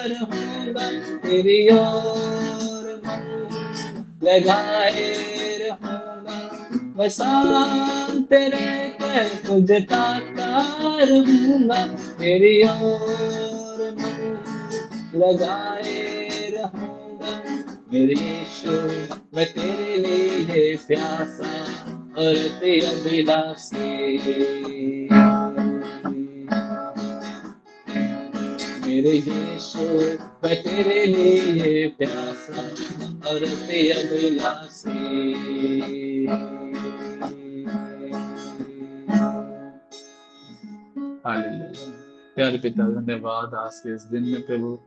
रहूंगा, तेरी ओर मन लगाए रहूंगा, मैं शांत तेरे पर तुझे ताकता रहूंगा, तेरी ओर मन लगाए रहूंगा, मेरे यीशु मैं तेरे लिए प्यासा और अभिलाषी, मेरे यीशु मैं तेरे लिए प्यासा और अभिलाषी। हालेलुया। प्यारे पिता धन्यवाद आज के इस दिन में प्रभु,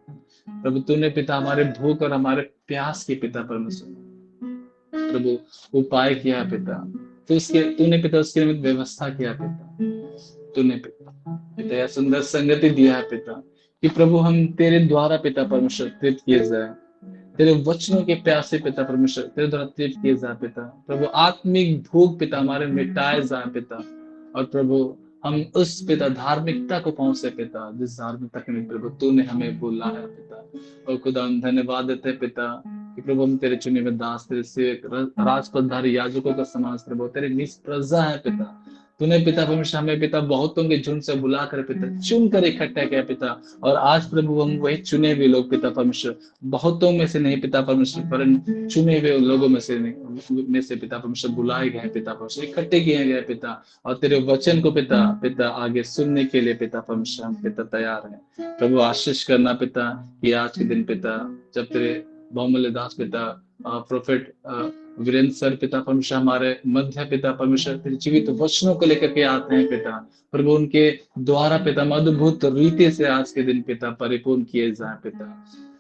प्रभु तूने पिता हमारे भूख और हमारे प्यास के पिता परमेश्वर प्रभु उपाय किया पिता, तूने पिता उसके निमित्त व्यवस्था किया पिता, तूने पिता यह सुंदर संगति दिया है पिता कि प्रभु हम तेरे द्वारा पिता परमेश्वर तृप्त किए जाए, तेरे वचनों के प्यासे पिता परमेश्वर तेरे द्वारा तृप्त किए जाए पिता, प्रभु आत्मिक भूख पिता हमारे मिटाए जाए पिता, और प्रभु हम उस पिता धार्मिकता को पहुंचे पिता जिस धार्मिकता के लिए प्रभु तूने हमें बोला है पिता। और खुदा हम धन्यवाद देते हैं पिता कि प्रभु हम तेरे चुने हुए दास, तेरे सेवक, राजपदधारी याजकों का समाज प्रभु तेरे निज प्रजा है पिता, तूने पिता परमेश्वर हमें पिता बहुतों के झुंड से बुला कर पिता चुन कर इकट्ठा किया पिता, और आज प्रभु हम वही चुने हुए लोग पिता परमेश्वर, बहुतों में से नहीं पिता परमेश्वर पर चुने हुए लोगों में से नहीं में से पिता परमेश्वर बुलाए गए पिता परमेश्वर, इकट्ठे किए गए पिता, और तेरे वचन को पिता पिता आगे सुनने के लिए पिता परमेश्वर हम पिता तैयार हैं। प्रभु आशीष करना पिता कि आज के दिन पिता जब तेरे बहुमूल्य दास पिता प्रोफेट वीरेंद्र सर पिता परमेश्वर हमारे मध्य पिता परमेश्वर तेरे जीवित वचनों को लेकर के आते हैं पिता, प्रभु उनके द्वारा पिता मधुभूत रीति से आज के दिन पिता परिपूर्ण किए जाए पिता,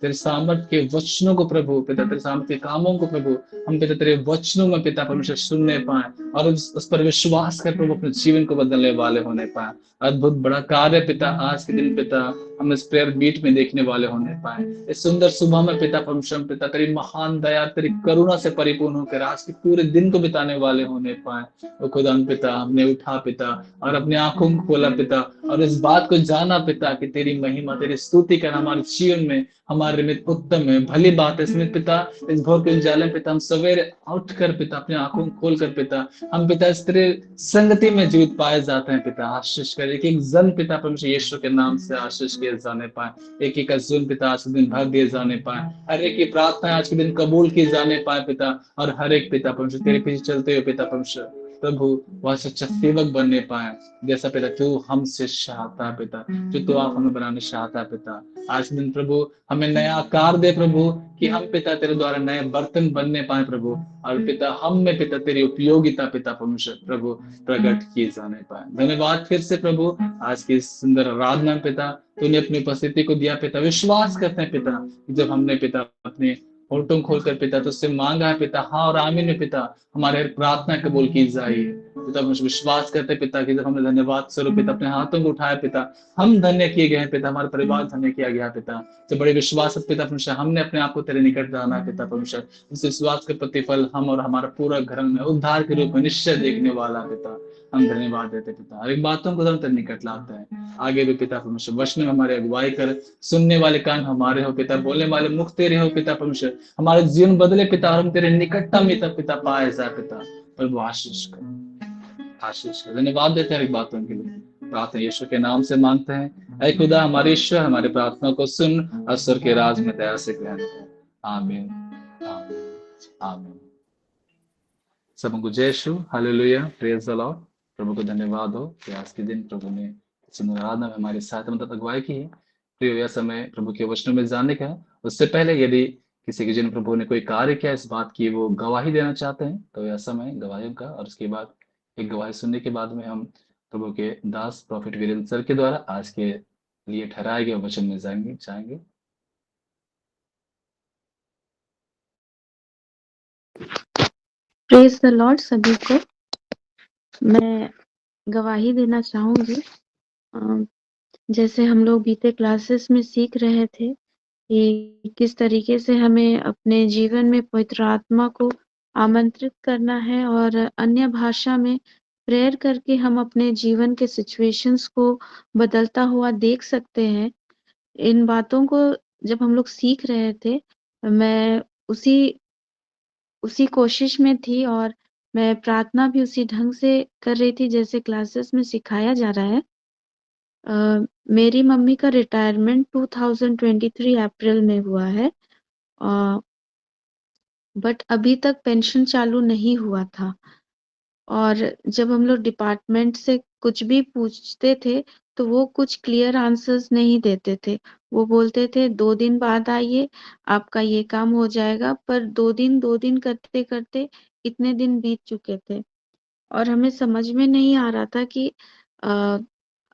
तेरे सामर्थ के वचनों को प्रभु पिता, तेरे सामर्थ के कामों को प्रभु हम पिता तेरे वचनों में पिता परमेश्वर सुनने पाए और उस पर विश्वास कर प्रभु अपने जीवन को बदलने वाले होने पाए। अद्भुत बड़ा कार्य पिता आज के दिन पिता हम इस प्रेयर बीट में देखने वाले होने पाए, इस सुंदर सुबह में पिता परमेश्वर पिता तेरी महान दया तेरी करुणा से परिपूर्ण होकर आज के पूरे दिन को बिताने वाले होने पाए। वो खुदा पिता हमने उठा पिता और अपनी आंखों को खोला पिता और इस बात को जाना पिता कि तेरी महिमा तेरी स्तुति कर हमारे जीवन में हमारे निमित्त उत्तम है, भली बात है। इसमें पिता इस भोर के उजाले में पिता हम सवेरे उठ कर पिता अपनी आंखों को खोल कर पिता हम पिता इस तरह संगति में जीवित पाए जाते हैं पिता, आशीष कर एक एक जन पिता परमेश्वर यीशु के नाम से आशीष किए जाने पाए, एक एक अजून पिता आज के दिन भर दिए जाने पाए, हर एक की प्रार्थना आज के दिन कबूल की जाने पाए पिता, और हर एक पिता परमेश्वर तेरे पीछे चलते हुए पिता परमेश्वर प्रभु वह सच्चा सेवक बनने पाए जैसा पिता तू हमसे चाहता है पिता, जो तू आप हमें बनाने चाहता है पिता। आज दिन प्रभु हमें नया आकार दे प्रभु कि हम पिता तेरे द्वारा नए बर्तन बनने पाए प्रभु, और पिता हम में पिता तेरी उपयोगिता पिता परमेश्वर प्रभु प्रकट किए जाने पाए। धन्यवाद फिर से प्रभु आज की सुंदर आराधना पिता तूने अपनी उपस्थिति को दिया पिता, विश्वास करते हैं पिता जब हमने पिता अपने होठों खोलकर पिता तुझसे मांगा है पिता, हाँ और आमीन में पिता हमारे प्रार्थना कबूल की जाए पिता। मुझे विश्वास करते पिता कि जब हमने धन्यवाद स्वरूप पिता अपने हाथों को उठाया पिता हम धन्य किए गए हैं पिता, हमारे परिवार धन्य किया गया पिता, जब बड़े विश्वास पिता परमेश्वर हमने अपने आप को तेरे निकट जाना है पिता परमेश्वर, इस विश्वास के प्रतिफल हम और हमारा पूरा घर में उद्धार के रूप में निश्चय देखने वाला पिता। हम धन्यवाद देते पिता, हर एक बातों को हम तेरे निकट लाते हैं। आगे भी पिता परमेश्वर वचन में हमारे अगुवाई कर, सुनने वाले कान हमारे हो पिता, बोलने वाले मुख तेरे हो पिता परमेश्वर, हमारे जीवन बदले पिता और हम तेरे निकटता में पिता पाए जाए पिता। प्रभु आशीष कर, आशीष कर। धन्यवाद देते हैं हर एक बातों के लिए, प्रार्थना यीशु के नाम से मांगते हैं। ऐ खुदा हमारे ईश्वर हमारी प्रार्थना को सुन और स्वर्ग के राज में दया से ग्रहण कर। आमीन आमीन आमीन। सबको जय यीशु, हालेलुया, प्रेज द लॉर्ड। प्रभु को धन्यवाद हो कि आज के दिन प्रभु ने सुंदर आराधना में हमारे साथ मतलब अगुवाई की है। प्रिय यह समय प्रभु के वचनों में जानने का है। उससे पहले यदि किसी के जिन प्रभु ने कोई कार्य किया इस बात की वो गवाही देना चाहते हैं तो यह समय गवाहियों का, और उसके बाद एक गवाही सुनने के बाद में हम प्रभु के दास प्रॉफिट वीरेंद्र सर के द्वारा आज के लिए ठहराए गए वचन में जाएंगे। Praise the Lord. सभी को मैं गवाही देना चाहूंगी। जैसे हम लोग बीते क्लासेस में सीख रहे थे कि किस तरीके से हमें अपने जीवन में पवित्र आत्मा को आमंत्रित करना है और अन्य भाषा में प्रेयर करके हम अपने जीवन के सिचुएशंस को बदलता हुआ देख सकते हैं। इन बातों को जब हम लोग सीख रहे थे, मैं उसी कोशिश में थी और मैं प्रार्थना भी उसी ढंग से कर रही थी जैसे क्लासेस में सिखाया जा रहा है। मेरी मम्मी का रिटायरमेंट 2023 अप्रैल में हुआ है। अ, बट अभी तक पेंशन चालू नहीं हुआ था। और जब हम लोग डिपार्टमेंट से कुछ भी पूछते थे, तो वो कुछ क्लियर आंसर्स नहीं देते थे। वो बोलते थे 2 दिन बाद आइए, आपका ये काम हो जाएगा, पर 2 दिन करते-करते इतने दिन बीत चुके थे और हमें समझ में नहीं आ रहा था कि अ,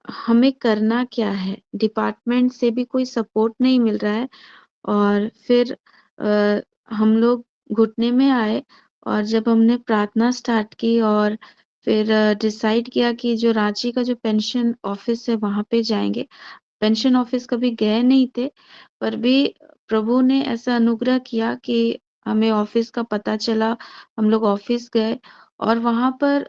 हमें करना क्या है? डिपार्टमेंट से भी कोई सपोर्ट नहीं मिल रहा है और फिर हम लोग घुटने में आए और जब हमने प्रार्थना स्टार्ट की और फिर डिसाइड किया कि जो रांची का जो पेंशन ऑफिस है वहां पे जाएंगे। पेंशन ऑफिस कभी गए नहीं थे, पर भी प्रभु ने ऐसा अनुग्रह किया कि हमें ऑफिस का पता चला। हम लोग ऑफिस गए और वहां पर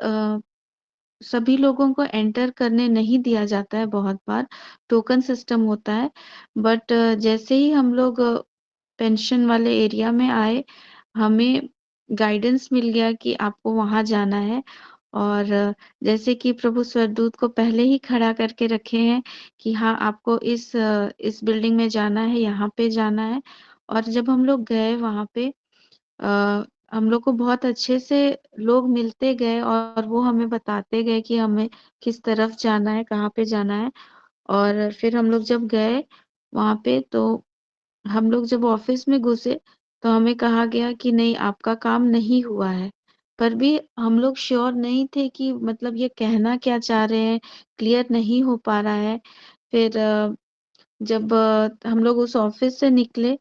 सभी लोगों को एंटर करने नहीं दिया जाता है, बहुत बार टोकन सिस्टम होता है। बट जैसे ही हम लोग पेंशन वाले एरिया में आए, हमें गाइडेंस मिल गया कि आपको वहां जाना है। और जैसे कि प्रभु स्वर्गदूत को पहले ही खड़ा करके रखे हैं कि हाँ, आपको इस बिल्डिंग में जाना है, यहाँ पे जाना है। और जब हम लोग गए वहां पे, हम लोग को बहुत अच्छे से लोग मिलते गए और वो हमें बताते गए कि हमें किस तरफ जाना है, कहाँ पे जाना है। और फिर हम लोग जब गए वहां पे, तो हम लोग जब ऑफिस में घुसे, तो हमें कहा गया कि नहीं, आपका काम नहीं हुआ है। पर भी हम लोग श्योर नहीं थे कि मतलब ये कहना क्या चाह रहे हैं, क्लियर नहीं हो पा रहा है। फिर जब हम लोग उस ऑफिस से निकले,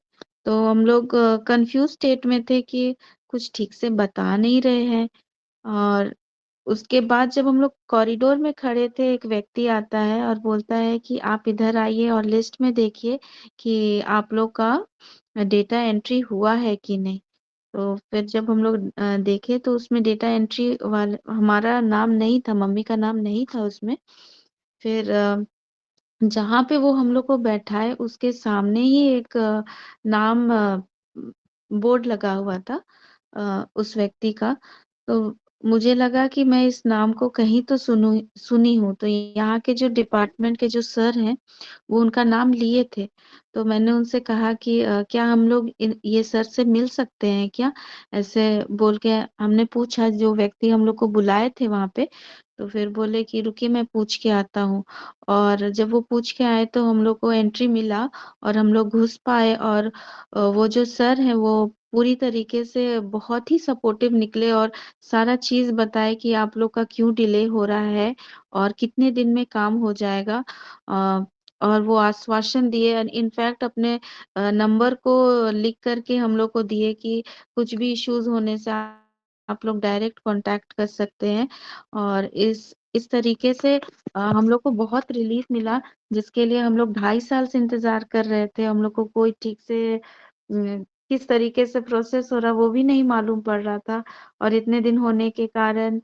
तो हम लोग कंफ्यूज स्टेट में थे कि कुछ ठीक से बता नहीं रहे हैं। और उसके बाद जब हम लोग कॉरिडोर में खड़े थे, एक व्यक्ति आता है और बोलता है कि आप इधर आइए और लिस्ट में देखिए कि आप लोग का डेटा एंट्री हुआ है कि नहीं। तो फिर जब हम लोग देखे, तो उसमें डेटा एंट्री वाले हमारा नाम नहीं था, मम्मी का नाम नहीं था उसमें। फिर जहाँ पे वो हम लोग को बैठाए, उसके सामने ही एक नाम बोर्ड लगा हुआ था उस व्यक्ति का। तो मुझे लगा कि मैं इस नाम को कहीं तो सुनी हूँ। तो यहाँ के जो डिपार्टमेंट के जो सर हैं, वो उनका नाम लिए थे। तो मैंने उनसे कहा कि क्या हम लोग ये सर से मिल सकते हैं क्या? ऐसे बोल के हमने पूछा, जो व्यक्ति हम लोग को बुलाए थे वहां पे। तो फिर बोले कि रुकिए, मैं पूछ के आता हूँ। और जब वो पूछ के आए, तो हम लोग को एंट्री मिला और हम लोग घुस पाए। और वो जो सर हैं, वो पूरी तरीके से बहुत ही सपोर्टिव निकले और सारा चीज बताए कि आप लोग का क्यों डिले हो रहा है और कितने दिन में काम हो जाएगा। अ, और वो आश्वासन दिए, इनफैक्ट अपने नंबर को लिख करके हम लोग को दिए कि कुछ भी इश्यूज होने से आप लोग डायरेक्ट कांटेक्ट कर सकते हैं। और इस तरीके से हम लोग को बहुत रिलीफ मिला, जिसके लिए हम लोग 2.5 साल से इंतजार कर रहे थे। हम लोग को कोई ठीक से किस तरीके से प्रोसेस हो रहा वो भी नहीं मालूम पड़ रहा था। और इतने दिन होने के कारण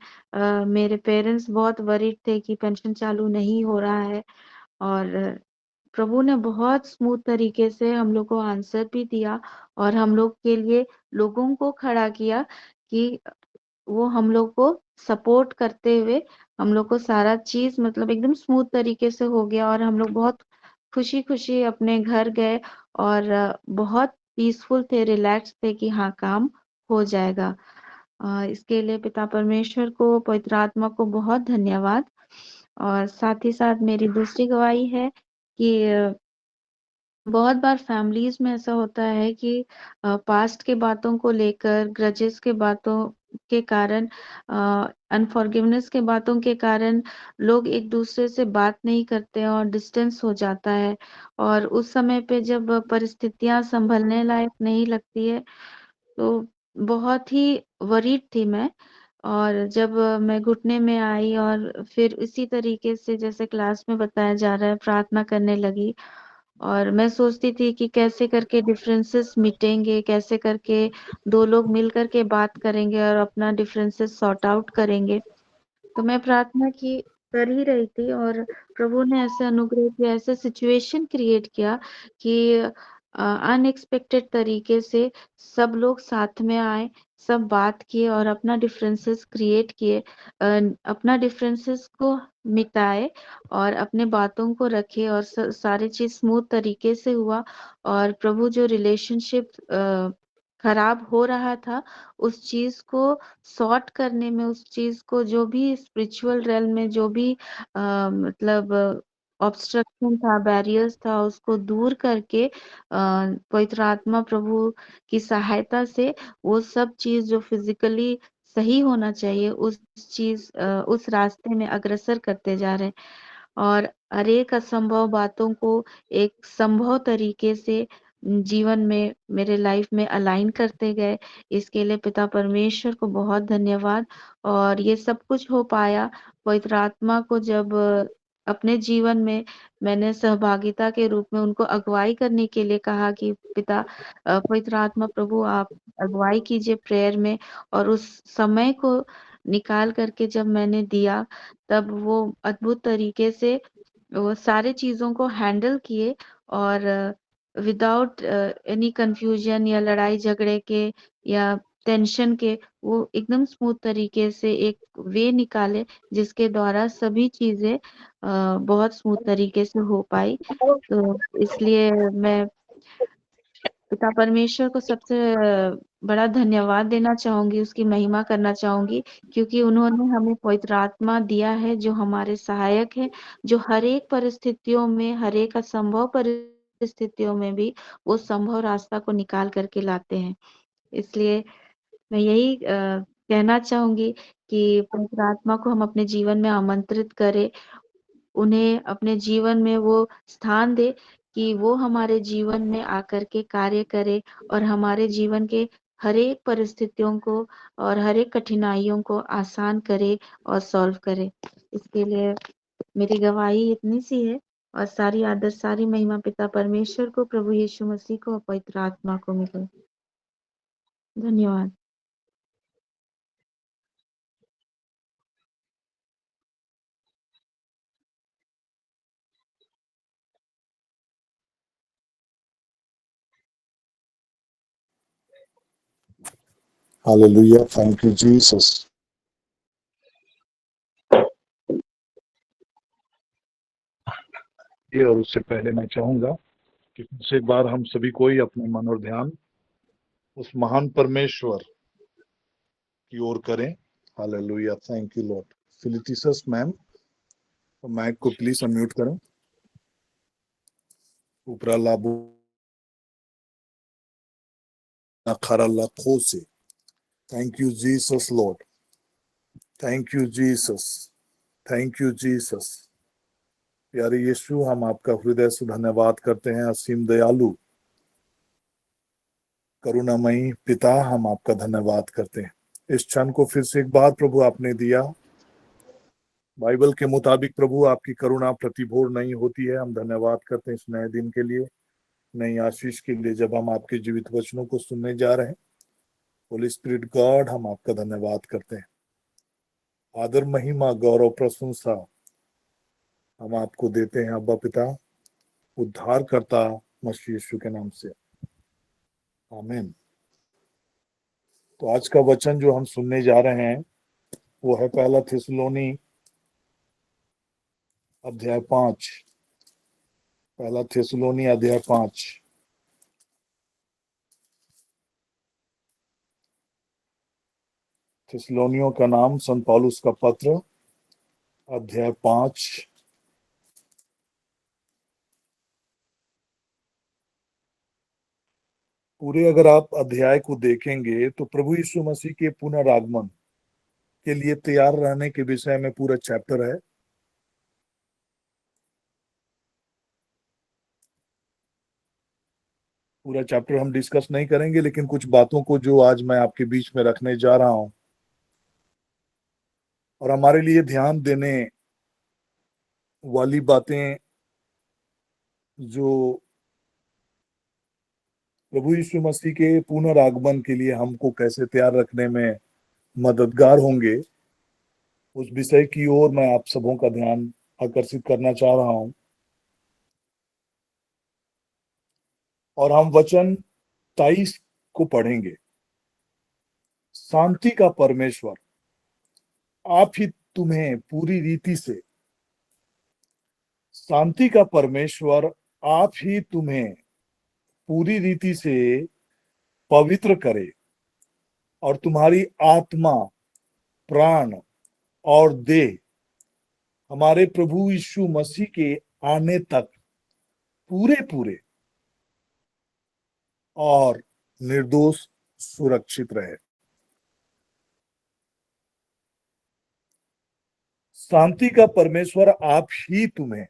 मेरे पेरेंट्स बहुत वरीड थे कि पेंशन चालू नहीं हो रहा है। और प्रभु ने बहुत स्मूथ तरीके से हम लोग को आंसर भी दिया और हम लोग के लिए लोगों को खड़ा किया कि वो हम लोग को सपोर्ट करते हुए हम लोग को सारा चीज मतलब एकदम स्मूथ तरीके से हो गया। और हम लोग बहुत खुशी खुशी अपने घर गए और बहुत पीसफुल थे, रिलैक्स थे कि हाँ, काम हो जाएगा। इसके लिए पिता परमेश्वर को, पवित्र आत्मा को बहुत धन्यवाद। और साथ ही साथ मेरी दूसरी गवाही है कि बहुत बार फैमिलीज में ऐसा होता है कि पास्ट के बातों को लेकर, ग्रजेस के बातों के कारण, अनफॉरगिवनेस के बातों के कारण लोग एक दूसरे से बात नहीं करते हैं और डिस्टेंस हो जाता है। और उस समय पे जब परिस्थितियां संभलने लायक नहीं लगती है, तो बहुत ही वरीड थी मैं। और जब मैं घुटने में आई और फिर इसी तरीके से जैसे क्लास में बताया जा रहा है, प्रार्थना करने लगी। और मैं सोचती थी कि कैसे करके डिफरेंसेस मिटेंगे, कैसे करके दो लोग मिल करके बात करेंगे और अपना डिफरेंसेस सॉर्ट आउट करेंगे। तो मैं प्रार्थना की कर ही रही थी और प्रभु ने ऐसे अनुग्रह किया, ऐसे सिचुएशन क्रिएट किया कि अनएक्सपेक्टेड तरीके से सब लोग साथ में आए, सब बात किए और अपना डिफरेंसेस क्रिएट किए, अपना डिफरेंसेस को मिटाए और अपने बातों को रखे और सारी चीज स्मूथ तरीके से हुआ। और प्रभु जो रिलेशनशिप खराब हो रहा था, उस चीज को सॉर्ट करने में, उस चीज को जो भी स्पिरिचुअल रेल में जो भी मतलब ऑब्स्ट्रक्शन था, बैरियर्स था, उसको दूर करके पवित्र आत्मा प्रभु की सहायता से वो सब चीज जो फिजिकली सही होना चाहिए, उस रास्ते में अग्रसर करते जा रहे हैं और हरेक असंभव बातों को एक संभव तरीके से जीवन में, मेरे लाइफ में अलाइन करते गए। इसके लिए पिता परमेश्वर को बहुत धन्यवाद। और ये सब कुछ हो पाया पवित्र आत्मा को जब अपने जीवन में मैंने सहभागिता के रूप में उनको अगुवाई करने के लिए कहा कि पिता पवित्र आत्मा प्रभु आप अगुवाई कीजिए प्रेयर में। और उस समय को निकाल करके जब मैंने दिया, तब वो अद्भुत तरीके से वो सारे चीजों को हैंडल किए और विदाउट एनी कंफ्यूजन या लड़ाई झगड़े के या टेंशन के, वो एकदम स्मूथ तरीके से एक वे निकाले जिसके द्वारा सभी चीजें बहुत स्मूथ तरीके से हो पाई। तो इसलिए मैं पिता परमेश्वर को सबसे बड़ा धन्यवाद देना चाहूंगी, उसकी महिमा करना चाहूंगी, क्योंकि उन्होंने हमें पवित्र आत्मा दिया है जो हमारे सहायक है, जो हर एक परिस्थितियों में, हर एक असंभव परिस्थितियों में भी वो संभव रास्ता को निकाल करके लाते हैं। इसलिए मैं यही कहना चाहूंगी कि पवित्र आत्मा को हम अपने जीवन में आमंत्रित करें, उन्हें अपने जीवन में वो स्थान दे कि वो हमारे जीवन में आकर के कार्य करे और हमारे जीवन के हर एक परिस्थितियों को और हर एक कठिनाइयों को आसान करे और सॉल्व करे। इसके लिए मेरी गवाही इतनी सी है और सारी आदर, सारी महिमा पिता परमेश्वर को, प्रभु यीशु मसीह को और पवित्र आत्मा को मिले। धन्यवाद। Hallelujah. Thank you, Jesus. ये और उससे पहले मैं चाहूंगा कि फिर से एक बार हम सभी कोई अपने मन और ध्यान उस महान परमेश्वर की ओर करें। हालेलुया। Thank you Lord. फिलितिसस मैम, माइक को प्लीज अनम्यूट करें। ऊपरा लाबू खरा लाखों से। Thank you Jesus Lord. Thank you Jesus. Thank you Jesus. प्यारे यीशु, हम आपका हृदय से धन्यवाद करते हैं। असीम दयालु करुणामयी पिता, हम आपका धन्यवाद करते हैं। इस क्षण को फिर से एक बार प्रभु आपने दिया। बाइबल के मुताबिक प्रभु आपकी करुणा प्रतिभोर नहीं होती है। हम धन्यवाद करते हैं इस नए दिन के लिए, नई आशीष के लिए, जब हम आपके जीवित वचनों को सुनने जा रहे हैं। होली स्पिरिट गॉड, हम आपका धन्यवाद करते हैं। आदर, महिमा, गौरव, प्रशंसा हम आपको देते हैं अब्बा पिता, उद्धार करता मसीह यीशु के नाम से, आमीन। तो आज का वचन जो हम सुनने जा रहे हैं वो है पहला थिस्सलुनी अध्याय 5। पहला थिस्सलुनी अध्याय 5। थिस्सलुनियों का नाम संत पौलुस का पत्र अध्याय 5। पूरे अगर आप अध्याय को देखेंगे तो प्रभु यीशु मसीह के पुनरागमन के लिए तैयार रहने के विषय में पूरा चैप्टर है। पूरा चैप्टर हम डिस्कस नहीं करेंगे, लेकिन कुछ बातों को जो आज मैं आपके बीच में रखने जा रहा हूं और हमारे लिए ध्यान देने वाली बातें, जो प्रभु यीशु मसीह के पुनरागमन के लिए हमको कैसे तैयार रखने में मददगार होंगे, उस विषय की ओर मैं आप सबों का ध्यान आकर्षित करना चाह रहा हूं। और हम वचन 23 को पढ़ेंगे। शांति का परमेश्वर आप ही तुम्हें पूरी रीति से, शांति का परमेश्वर आप ही तुम्हें पूरी रीति से पवित्र करे और तुम्हारी आत्मा, प्राण और देह हमारे प्रभु यीशु मसीह के आने तक पूरे पूरे और निर्दोष सुरक्षित रहे। शांति का परमेश्वर आप ही तुम्हें,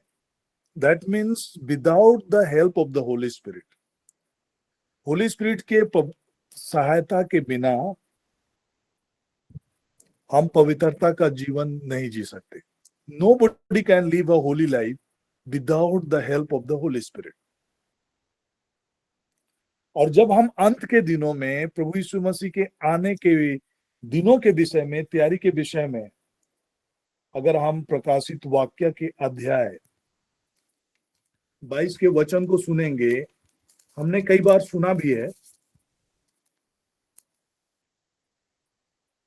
that means without the help of the holy spirit, Holi spirit के सहायता के बिना हम पवित्रता का जीवन नहीं जी सकते। Nobody can live a holy life without the help of the Holy Spirit. और जब हम अंत के दिनों में प्रभु यीशु मसीह के आने के दिनों के विषय में, तैयारी के विषय में अगर हम प्रकाशित वाक्य के अध्याय 22 के वचन को सुनेंगे, हमने कई बार सुना भी है।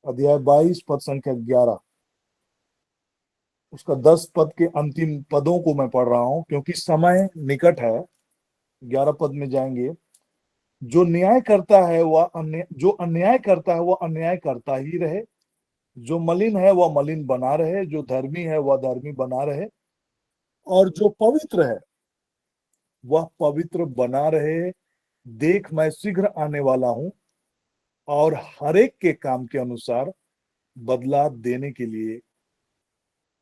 अध्याय 22 पद संख्या 11, उसका 10 पद के अंतिम पदों को मैं पढ़ रहा हूं क्योंकि समय निकट है। 11 पद में जाएंगे। जो न्याय करता है वह अन्याय करता ही रहे, जो मलिन है वह मलिन बना रहे, जो धर्मी है वह धर्मी बना रहे, और जो पवित्र है वह पवित्र बना रहे। देख मैं शीघ्र आने वाला हूं और हरेक के काम के अनुसार बदला देने के लिए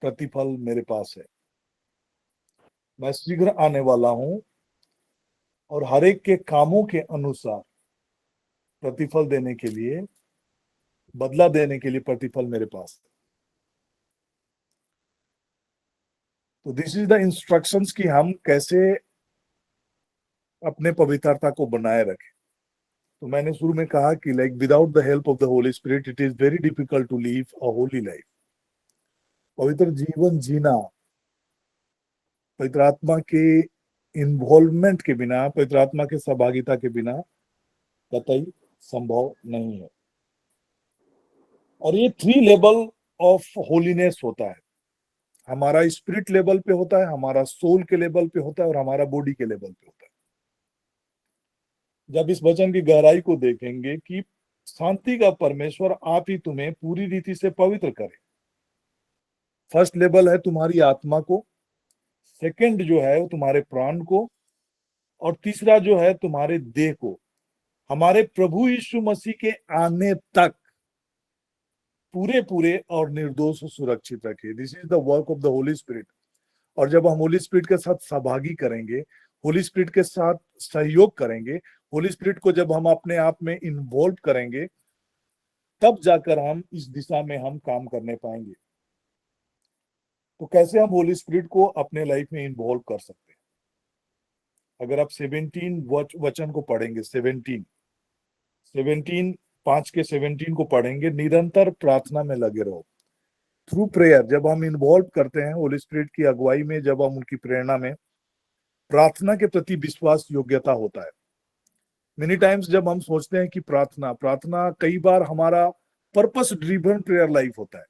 प्रतिफल मेरे पास है। मैं शीघ्र आने वाला हूं और हरेक के कामों के अनुसार प्रतिफल देने के लिए, बदला देने के लिए प्रतिफल मेरे पास है। तो दिस इज द इंस्ट्रक्शंस कि हम कैसे अपने पवित्रता को बनाए रखें। तो मैंने शुरू में कहा कि like without the help of the holy spirit it is very difficult to live a holy life. पवित्र जीवन जीना पवित्र आत्मा के इन्वॉल्वमेंट के बिना, पवित्र आत्मा के सहभागिता के बिना कतई संभव नहीं है। और ये 3 लेवल ऑफ होलीनेस होता है। हमारा स्पिरिट लेवल पे होता है, हमारा सोल के लेवल पे होता है और हमारा बॉडी के लेवल पे होता है। जब इस वचन की गहराई को देखेंगे कि शांति का परमेश्वर आप ही तुम्हें पूरी रीति से पवित्र करे। फर्स्ट लेवल है तुम्हारी आत्मा को, सेकंड जो है वो तुम्हारे प्राण को, और तीसरा जो है तुम्हारे देह को हमारे प्रभु यीशु मसीह के आने तक पूरे पूरे और निर्दोष सुरक्षित रखे। This is the work of the holy spirit. और जब हम होली स्पिरिट के साथ सहभागी करेंगे, होली स्पिरिट के साथ सहयोग करेंगे, होली स्पिरिट को जब हम अपने आप में इन्वॉल्व करेंगे, तब जाकर हम इस दिशा में हम काम करने पाएंगे। तो कैसे हम होली स्पिरिट को अपने लाइफ में इन्वॉल्व कर सकते हैं? अगर आप 17 वचन को पढ़ेंगे, 17 5 के 17 को पढ़ेंगे, निरंतर प्रार्थना में लगे रहो। थ्रू प्रेयर जब हम इन्वॉल्व करते हैं होली स्पिरिट की अगुवाई में, जब हम उनकी प्रेरणा में, प्रार्थना के प्रति विश्वास योग्यता होता है। मेनी टाइम्स जब हम सोचते हैं कि प्रार्थना कई बार हमारा पर्पस ड्रिवन प्रेयर लाइफ होता है।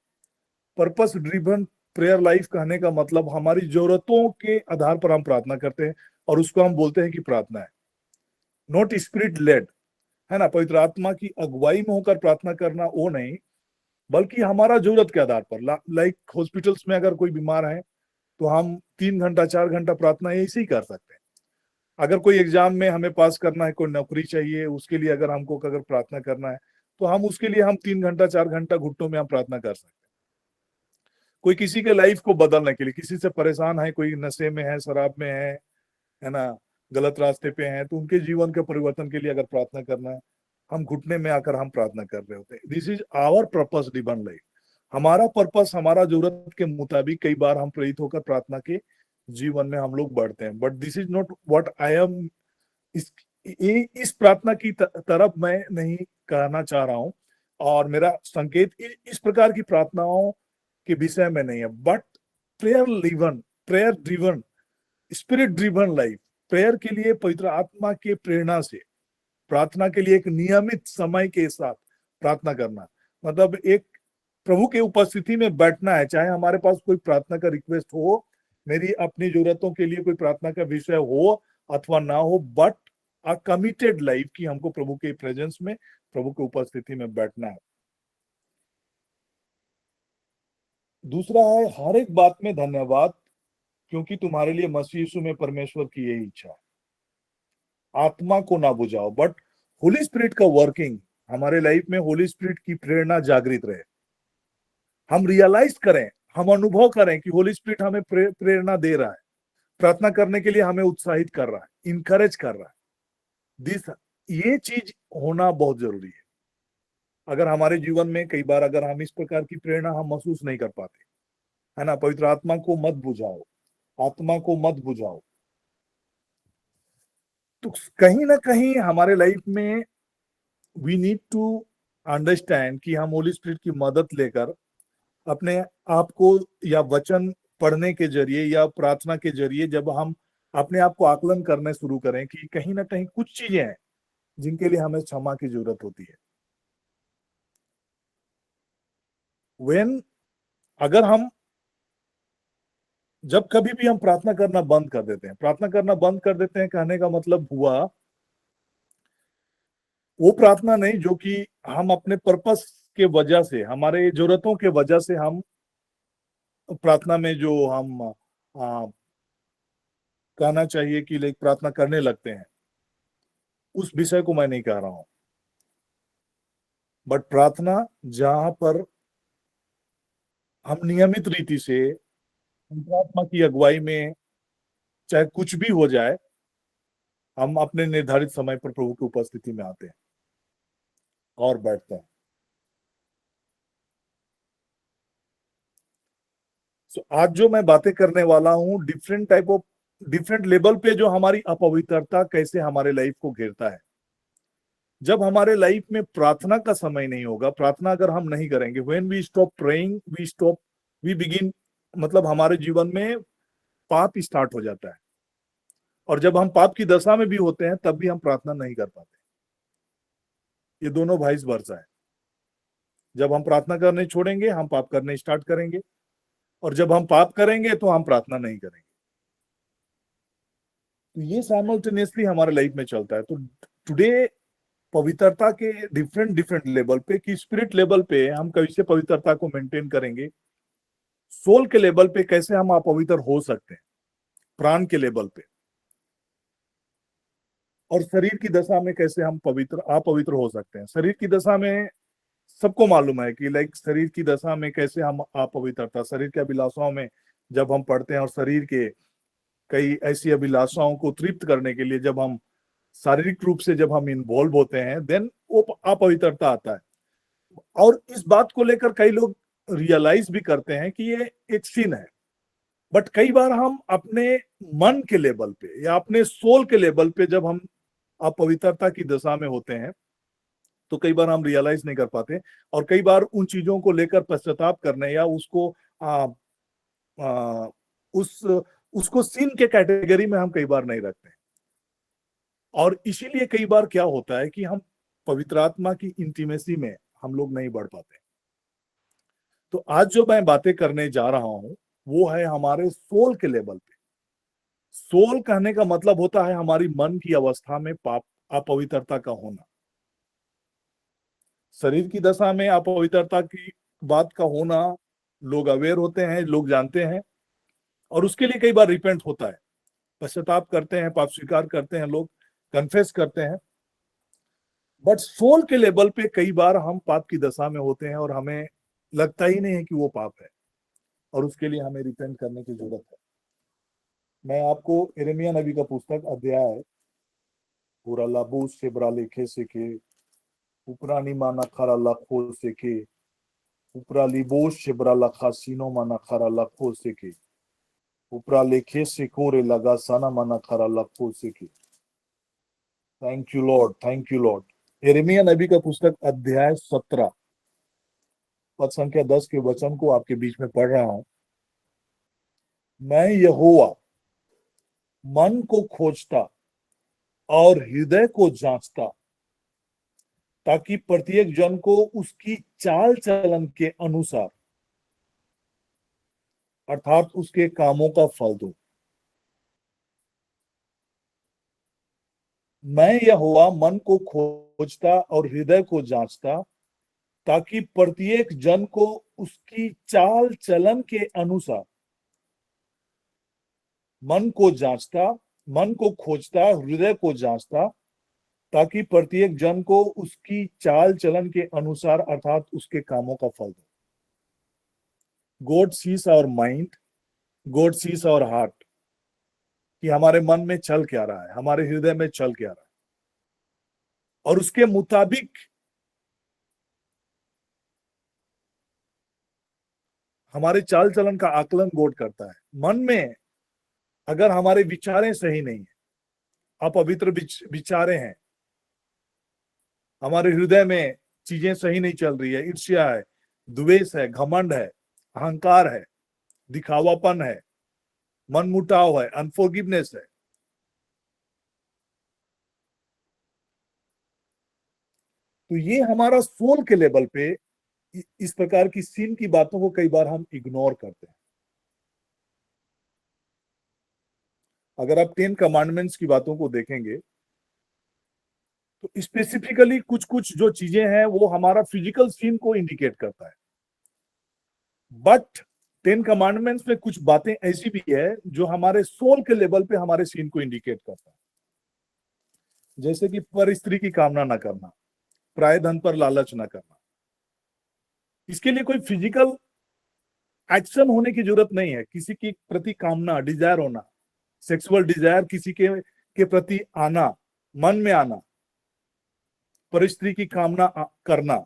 पर्पस ड्रिवन प्रेयर लाइफ कहने का मतलब हमारी जरूरतों के आधार पर हम प्रार्थना करते हैं और उसको हम बोलते हैं कि प्रार्थना है। नॉट स्पिरिट लेड, है ना, पवित्र आत्मा की अगुवाई में होकर प्रार्थना करना वो नहीं, बल्कि हमारा जरूरत के आधार पर। लाइक हॉस्पिटल्स में अगर कोई बीमार है तो हम 3 घंटा 4 घंटा प्रार्थना ऐसे ही कर सकते हैं। अगर कोई एग्जाम में हमें पास करना है, कोई नौकरी चाहिए, उसके लिए अगर हमको अगर प्रार्थना करना है तो हम उसके लिए हम 3 घंटा 4 घंटा घुटनों में हम प्रार्थना कर सकते हैं। कोई किसी के लाइफ को बदलने के लिए, किसी से परेशान है, कोई नशे में है, शराब में है ना, गलत रास्ते पे हैं, तो उनके जीवन के परिवर्तन के लिए अगर प्रार्थना करना है, हम घुटने में आकर हम प्रार्थना कर रहे होते हैं। This is our purpose driven life. हमारा पर्पस हमारा जरूरत के मुताबिक कई बार हम प्रेरित होकर प्रार्थना के जीवन में हम लोग बढ़ते हैं। But this is not what I am. इस प्रार्थना की तरफ मैं नहीं कहना चाह रहा हूं, और मेरा संकेत इस प्रकार की प्रार्थनाओं के विषय में नहीं है, but prayer driven, spirit driven life, prayer के लिए पवित्र आत्मा के प्रेरणा से, प्रार्थना के लिए एक नियमित समय के साथ प्रार्थना करना, मतलब एक प्रभु के उपस्थिति में बैठना है। चाहे हमारे पास कोई प्रार्थना का रिक्वेस्ट हो, मेरी अपनी जरूरतों के लिए कोई प्रार्थना का विषय हो अथवा ना हो, बट अ कमिटेड लाइफ की हमको प्रभु के प्रेजेंस में, प्रभु के उपस्थिति में बैठना है। दूसरा है हर एक बात में धन्यवाद, क्योंकि तुम्हारे लिए मसीह यीशु में परमेश्वर की यही इच्छा है। आत्मा को ना बुझाओ, बट होली स्पिरिट का वर्किंग हमारे लाइफ में, होली स्पिरिट की प्रेरणा जागृत रहे, हम रियलाइज करें, हम अनुभव करें कि होली स्पिरिट हमें प्रेरणा दे रहा है, प्रार्थना करने के लिए हमें उत्साहित कर रहा है, इनकरेज कर रहा है। ये चीज होना बहुत जरूरी है। अगर हमारे जीवन में कई बार अगर हम इस प्रकार की प्रेरणा हम महसूस नहीं कर पाते, है ना, पवित्र आत्मा को मत बुझाओ, आत्मा को मत बुझाओ, तो कहीं ना कहीं हमारे लाइफ में वी नीड टू अंडरस्टैंड कि हम होली स्पिरिट की मदद लेकर अपने आप को या वचन पढ़ने के जरिए या प्रार्थना के जरिए जब हम अपने आप को आकलन करने शुरू करें कि कहीं ना कहीं कुछ चीजें हैं जिनके लिए हमें क्षमा की जरूरत होती है। अगर हम जब कभी भी हम प्रार्थना करना बंद कर देते हैं, प्रार्थना करना बंद कर देते हैं, कहने का मतलब हुआ वो प्रार्थना नहीं जो कि हम अपने पर्पस के वजह से, हमारे जरूरतों के वजह से हम प्रार्थना में जो हम कहना चाहिए कि लाइक प्रार्थना करने लगते हैं, उस विषय को मैं नहीं कह रहा हूं। बट प्रार्थना जहां पर हम नियमित रीति से आत्मा की अगुवाई में, चाहे कुछ भी हो जाए, हम अपने निर्धारित समय पर प्रभु की उपस्थिति में आते हैं और बैठते हैं। आज जो मैं बातें करने वाला हूं, डिफरेंट लेवल पे जो हमारी अपवित्रता कैसे हमारे लाइफ को घेरता है। जब हमारे लाइफ में प्रार्थना का समय नहीं होगा, प्रार्थना अगर हम नहीं करेंगे, when we stop praying we begin, मतलब हमारे जीवन में पाप स्टार्ट हो जाता है। और जब हम पाप की दशा में भी होते हैं तब भी हम प्रार्थना नहीं कर पाते। ये दोनों वाइस वर्सा है। जब हम प्रार्थना करने छोड़ेंगे हम पाप करने स्टार्ट करेंगे, और जब हम पाप करेंगे तो हम प्रार्थना नहीं करेंगे। तो ये साइमल्टेनियसली हमारे लाइफ में चलता है। तो टुडे पवित्रता के डिफरेंट लेवल पे, कि स्पिरिट लेवल पे हम कैसे पवित्रता को मेंटेन करेंगे, सोल के लेवल पे कैसे हम अपवित्र हो सकते हैं, प्राण के लेवल पे, और शरीर की दशा में कैसे हम अपवित्र हो सकते हैं। शरीर की दशा में सबको मालूम है कि लाइक शरीर की दशा में कैसे हम अपवित्रता, शरीर के अभिलाषाओं में जब हम पढ़ते हैं, और शरीर के कई ऐसी अभिलाषाओं को तृप्त करने के लिए जब हम शारीरिक रूप से जब हम इन्वॉल्व होते हैं, देन वो अपवित्रता आता है। और इस बात को लेकर कई लोग रियलाइज भी करते हैं कि ये एक सिन है। बट कई बार हम अपने मन के लेवल पे या अपने सोल के लेवल पे जब हम अपवित्रता की दशा में होते हैं तो कई बार हम रियलाइज नहीं कर पाते, और कई बार उन चीजों को लेकर पश्चाताप करने या उसको उसको सिन के कैटेगरी में हम कई बार नहीं रखते। और इसीलिए कई बार क्या होता है कि हम पवित्र आत्मा की इंटीमेसी में हम लोग नहीं बढ़ पाते। तो आज जो मैं बातें करने जा रहा हूं वो है हमारे सोल के लेवल पे। सोल कहने का मतलब होता है हमारी मन की अवस्था में पाप, अपवित्रता का होना। शरीर की दशा में अपवित्रता की बात का होना लोग अवेयर होते हैं, लोग जानते हैं, और उसके लिए कई बार रिपेंट होता है, पश्चाताप करते हैं, पाप स्वीकार करते हैं, लोग कन्फेस करते हैं। बट सोल के लेवल पे कई बार हम पाप की दशा में होते हैं और हमें लगता ही नहीं है कि वो पाप है, और उसके लिए हमें रिपेंट करने की जरूरत है। मैं आपको यिर्मयाह नबी का पुस्तक अध्याय पूरा लाबू से बड़ा लेखे से के उपरानी माना खरा लखो से के उपरा लिबोश से बड़ा लखा सीनो माना खरा लखो से के उपरा लेखे से कोरे लगा साना माना खरा लखो से के। Thank you Lord, thank you Lord. यिर्मयाह नबी का पुस्तक अध्याय 17 पद संख्या 10 के वचन को आपके बीच में पढ़ रहा हूं। मैं यहोवा मन को खोजता और हृदय को जांचता, ताकि प्रत्येक जन को उसकी चाल चलन के अनुसार अर्थात उसके कामों का फल दो। मैं यहोवा मन को खोजता और हृदय को जांचता, ताकि प्रत्येक जन को उसकी चाल चलन के अनुसार मन को खोजता, हृदय को जांचता, ताकि प्रत्येक जन को उसकी चाल चलन के अनुसार अर्थात उसके कामों का फल दो। God sees our mind, God sees our heart, कि हमारे मन में चल क्या रहा है, हमारे हृदय में चल क्या रहा है, और उसके मुताबिक हमारे चाल चलन का आकलन गॉड करता है। मन में अगर हमारे विचारें सही नहीं है, अपवित्र विचारें हैं, हमारे हृदय में चीजें सही नहीं चल रही है, ईर्ष्या है, द्वेष है, घमंड है, अहंकार है, दिखावापन है, मनमुटाव है, अनफॉरगिवनेस है, तो ये हमारा सोल के लेवल पे इस प्रकार की सीन की बातों को कई बार हम इग्नोर करते हैं। अगर आप 10 कमांडमेंट्स की बातों को देखेंगे तो स्पेसिफिकली कुछ कुछ जो चीजें हैं वो हमारा फिजिकल सीन को इंडिकेट करता है, बट 10 कमांडमेंट्स में कुछ बातें ऐसी भी है जो हमारे सोल के लेवल पे हमारे सीन को इंडिकेट करता है। जैसे कि पर स्त्री की कामना ना करना, प्राय धन पर लालच ना करना। इसके लिए कोई फिजिकल एक्शन होने की जरूरत नहीं है। किसी की प्रति कामना, डिजायर होना, सेक्सुअल डिजायर किसी के प्रति आना, मन में आना, पर स्त्री की कामना करना,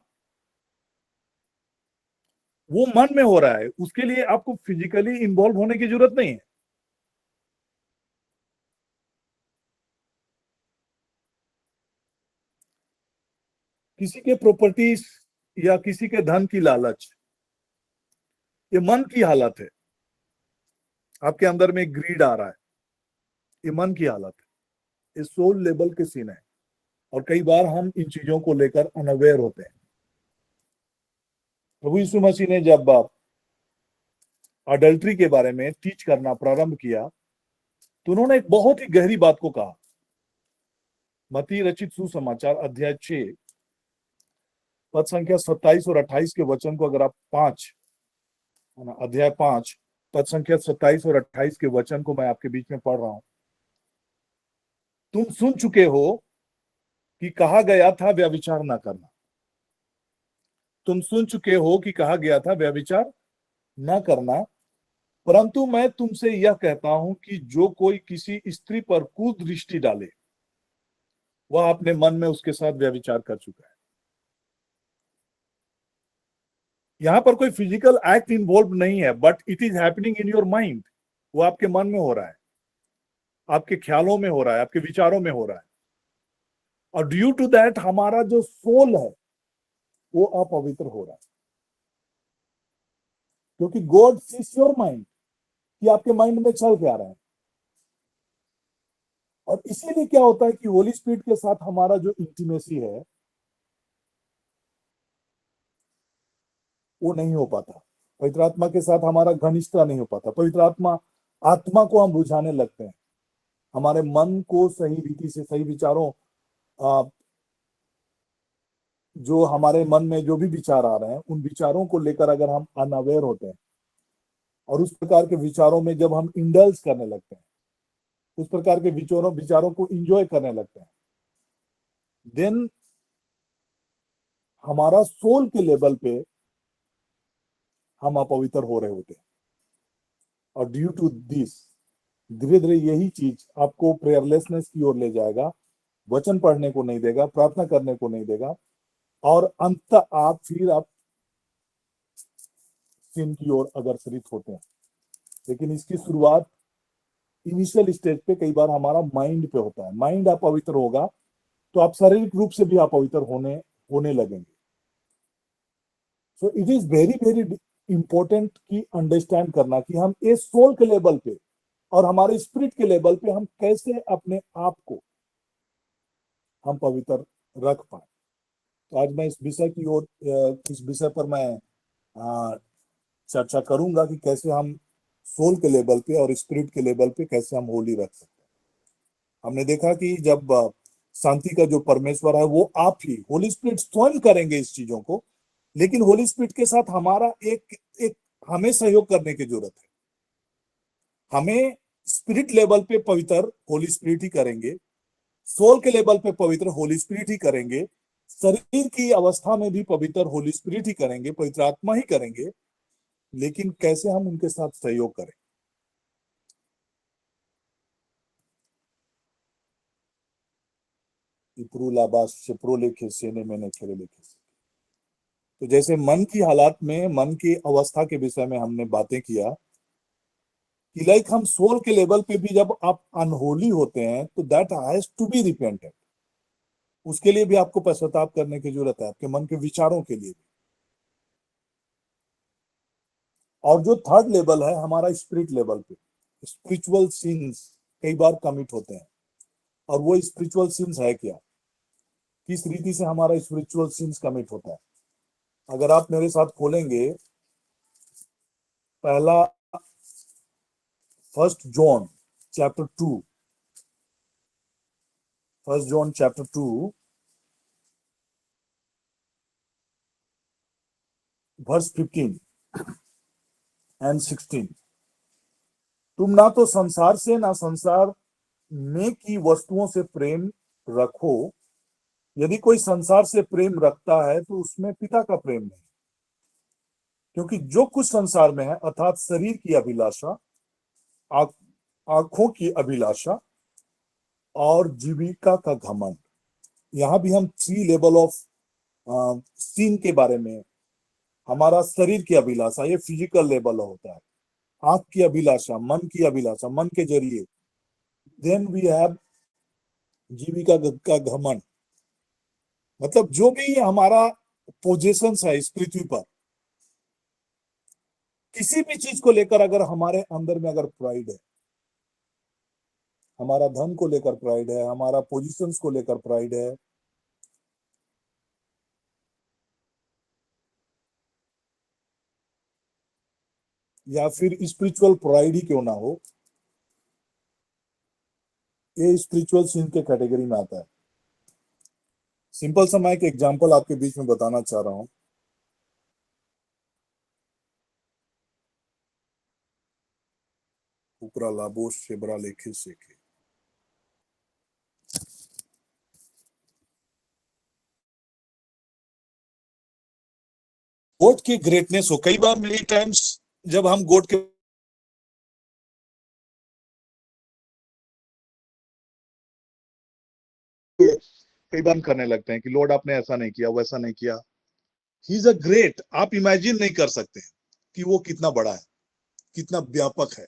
वो मन में हो रहा है, उसके लिए आपको फिजिकली इन्वॉल्व होने की जरूरत नहीं है। किसी के प्रॉपर्टीज या किसी के धन की लालच, ये मन की हालत है। आपके अंदर में ग्रीड आ रहा है, ये मन की हालत है, ये सोल लेवल के सीन है, और कई बार हम इन चीजों को लेकर अनअवेयर होते हैं। प्रभु यीशु मसीह ने जब अडल्ट्री के बारे में टीच करना प्रारंभ किया तो उन्होंने एक बहुत ही गहरी बात को कहा। मत्ती रचित सुसमाचार अध्याय 6 पद संख्या 27 और 28 के वचन को अगर आप अध्याय 5 पद संख्या 27 और 28 के वचन को मैं आपके बीच में पढ़ रहा हूं। तुम सुन चुके हो कि कहा गया था व्यभिचार न करना। तुम सुन चुके हो कि कहा गया था व्यभिचार न करना, परंतु मैं तुमसे यह कहता हूं कि जो कोई किसी स्त्री पर कुदृष्टि डाले वह अपने मन में उसके साथ व्यभिचार कर चुका है। यहां पर कोई फिजिकल एक्ट इन्वॉल्व नहीं है, but it is happening in your mind. वो आपके मन में हो रहा है, आपके ख्यालों में हो रहा है, आपके विचारों में हो रहा है, और ड्यू टू दैट हमारा जो सोल है वो अपवित्र हो रहा है, क्योंकि गॉड सीज योर माइंड, कि आपके माइंड में चल क्या रहा है। और इसीलिए क्या होता है कि होली स्पिरिट के साथ हमारा जो इंटीमेसी है वो नहीं हो पाता, पवित्र आत्मा के साथ हमारा घनिष्ठता नहीं हो पाता। पवित्र आत्मा को हम बुझाने लगते हैं, हमारे मन को सही रीति से, सही विचारों, जो हमारे मन में जो भी विचार आ रहे हैं उन विचारों को लेकर अगर हम अनअवेयर होते हैं और उस प्रकार के विचारों में जब हम इंडल्ज करने लगते हैं, उस प्रकार के विचारों को एंजॉय करने लगते हैं, देन हमारा सोल के लेवल पे हम अपवित्र हो रहे होते हैं। और ड्यू टू दिस धीरे धीरे यही चीज आपको प्रेयरलेसनेस की ओर ले जाएगा, वचन पढ़ने को नहीं देगा, प्रार्थना करने को नहीं देगा, और अंत आप सिन की ओर अग्रसरित होते हैं। लेकिन इसकी शुरुआत इनिशियल स्टेज पे कई बार हमारा माइंड पे होता है। माइंड अपवित्र होगा तो आप शारीरिक रूप से भी अपवित्र होने लगेंगे। So it is very very important कि अंडरस्टैंड करना कि हम इस सोल के लेवल पे और हमारे स्पिरिट के लेवल पे हम कैसे अपने आप को हम पवित्र रख पाए। तो आज मैं इस विषय की ओर इस विषय पर मैं चर्चा करूंगा कि कैसे हम सोल के लेवल पे और स्पिरिट के लेवल पे कैसे हम होली रख सकते हैं। हमने देखा कि जब शांति का जो परमेश्वर है वो आप ही होली स्पिरिट स्वयं करेंगे इस चीजों को, लेकिन होली स्पिरिट के साथ हमारा एक हमें सहयोग करने की जरूरत है। हमें स्पिरिट लेवल पे पवित्र होली स्पिरिट ही करेंगे, सोल के लेवल पे पवित्र होली स्पिरिट ही करेंगे, शरीर की अवस्था में भी पवित्र होली स्पिरिट ही करेंगे, पवित्र आत्मा ही करेंगे, लेकिन कैसे हम उनके साथ सहयोग करें। तो जैसे मन की हालात में, मन की अवस्था के विषय में हमने बातें किया कि लाइक हम सोल के लेवल पे भी जब आप अनहोली होते हैं तो that has to be repented. उसके लिए भी आपको पश्चाताप करने की जरूरत है, आपके मन के विचारों के लिए भी। और जो थर्ड लेवल है हमारा स्पिरिट लेवल पे, स्पिरिचुअल सिंस कई बार कमिट होते हैं। और वो स्पिरिचुअल सिंस है क्या, किस रीति से हमारा स्पिरिचुअल सिंस कमिट होता है। अगर आप मेरे साथ खोलेंगे पहला 1 John chapter 2, 1 John chapter 2 verse 15 and 16। तुम ना तो संसार से ना संसार में की वस्तुओं से प्रेम रखो। यदि कोई संसार से प्रेम रखता है तो उसमें पिता का प्रेम नहीं, क्योंकि जो कुछ संसार में है अर्थात शरीर की अभिलाषा, आंखों की अभिलाषा और जीविका का घमंड। यहां भी हम 3 लेवल ऑफ सीन के बारे में, हमारा शरीर की अभिलाषा ये फिजिकल लेवल होता है, आंख की अभिलाषा, मन की अभिलाषा, मन के जरिए, देन वी हैव जीविका का घमंड। मतलब जो भी हमारा पोजेशंस है इस पृथ्वी पर, किसी भी चीज को लेकर अगर हमारे अंदर में अगर प्राइड है, हमारा धन को लेकर प्राइड है, हमारा पोजीशंस को लेकर प्राइड है, या फिर स्पिरिचुअल प्राइड ही क्यों ना हो, ये स्पिरिचुअल सिन के कैटेगरी में आता है। सिंपल सा मैं एक एग्जांपल आपके बीच में बताना चाह रहा हूं। उपरा लाबोश शेबरा लेखे सेखे। गोट की ग्रेटनेस हो, कई बार मेनी टाइम्स जब हम गोट के कई बार करने लगते हैं कि लॉर्ड आपने ऐसा नहीं किया, वैसा नहीं किया। ही इज अ ग्रेट, आप इमेजिन नहीं कर सकते कि वो कितना बड़ा है, कितना व्यापक है।